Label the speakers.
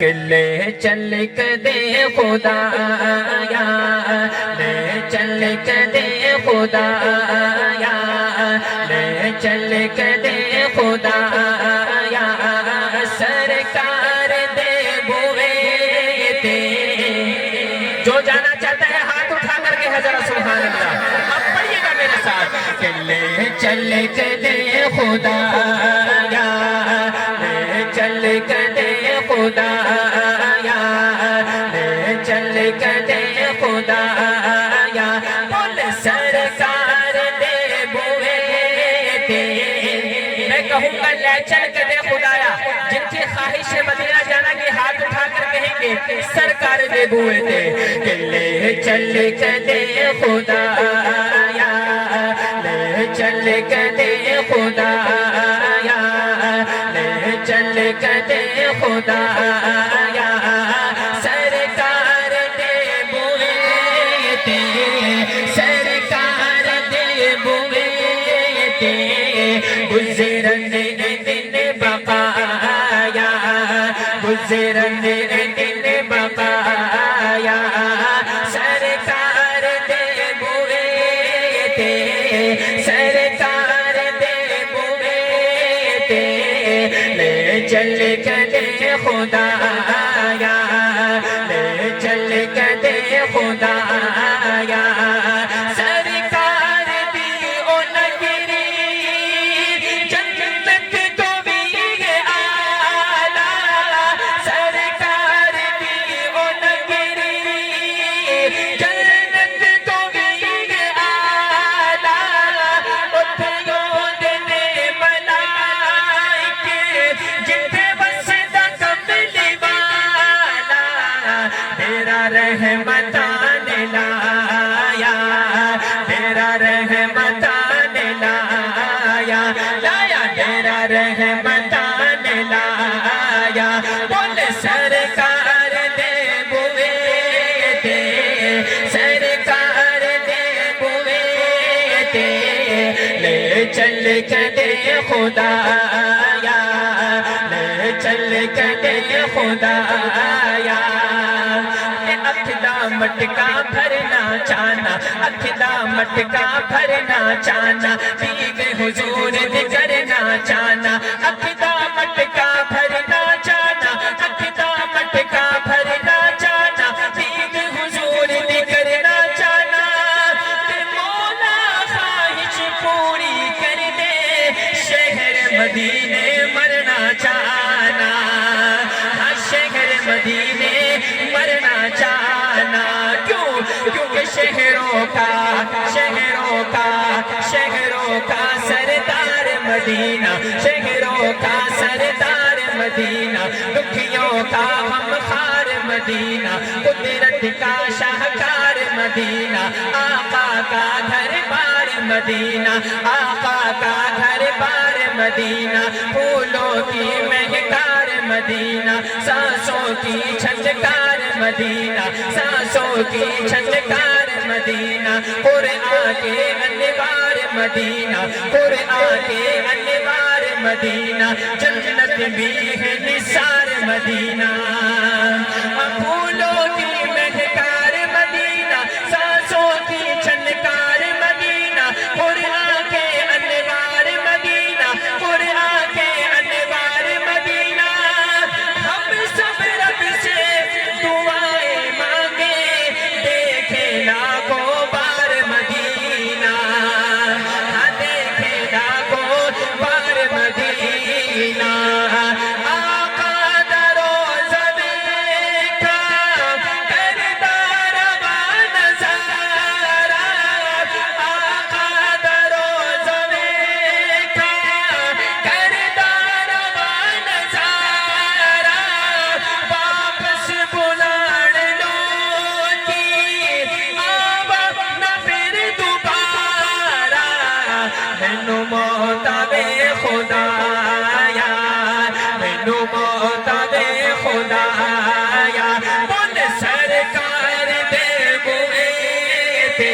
Speaker 1: لے چل کے دے خدایا، لے چل کے دے خدایا، لے چل کے دے خدایا، سرکار دے بوئے تے۔ جو جانا چاہتا ہے ہاتھ اٹھا کر کے حضرت سبحان اللہ اب پڑھئے گا میرے ساتھ کہ لے چل کے دے خدایا، لے چل کے دے خدایا، لے چل کے دے خدایا، بول سرکار دے بوئے تے۔ میں کہوں گا لے چل کے دے خدایا، جن کی خواہش ہے مدینہ جانا کی ہاتھ اٹھا کر کہیں گے سرکار دے بوئے تے کہ لے چل کے دے خدایا، لے چل کے دے خدایا، لے چل کے دے خدایا، سرکار دے بوئے تے، سرکار دے بوئے تے، گزرن دن بقایا، گزرن دن بقایا، سرکار دے بوئے تے، سرکار دے بوئے تے، لے چل کے دے خدایا، لے چل کے دے خدایا، سرکار دی او نگری جنت تو بھی اعلیٰ، سرکار دی او نگری جنت تو بھی اعلیٰ، اتھیوں دے ملائکے جتھے بسدا کملی والا، تیرا رحمتان لایا، تیرا رحمتان لایا، لایا تیرا رحمتان لایا، بول سرکار دے بوئے تے، سرکار دے بوئے تے، لے چل کے دے خدایا، لے چل کے دے خدایا، اکھ دا مٹکا بھرنا چاہنا، اکھ دا مٹکا بھرنا چاہنا، دیگ حضور دی کرنا چاہنا، اکھ دا مٹکا بھرنا چاہنا، اکھ دا مٹکا بھرنا چاہنا، دیگ حضور دی کرنا چاہنا، تے مولا خواہش پوری کر دے، شہر مدینے مرنا چاہنا، ہاں شہر مدینے مرنا چاہنا، کیوں؟ کیونکہ شہروں کا سردار مدینہ، شہروں کا سردار مدینہ، دکھیوں کا غمخوار مدینہ، قدرت کا شاہکار مدینہ، آقا کا گھر بار مدینہ، آقا کا گھر بار مدینہ، پھولوں کی مہکار مدینہ، سانسوں کی چھنکار مدینہ، سانسوں کی چھنکار مدینہ، قرآن کے انوار مدینہ، قرآن کے انوار مدینہ، جنت بھی ہے نثار مدینہ، پھولوں کی مہکار مدینہ، سانسوں کی چھنکار مدینہ، قرآن کے انوار مدینہ، قرآن کے انوار مدینہ، ہم سب رب سے دعائیں مانگے، دیکھے لاکھوں بار مدینہ، ہاں دیکھے لاکھوں بار مدینہ، آقا دا روضہ دیکھا، کردہ رواں نظارہ، آقا دا روضہ دیکھا، کردہ رواں نظارہ، واپس بلاڑ لوٹی آوا نہ پھر دوبارہ، مینوں موتا دے خدایا، مینوں موتا دے خدایا، بول سرکار دے بوئے تے،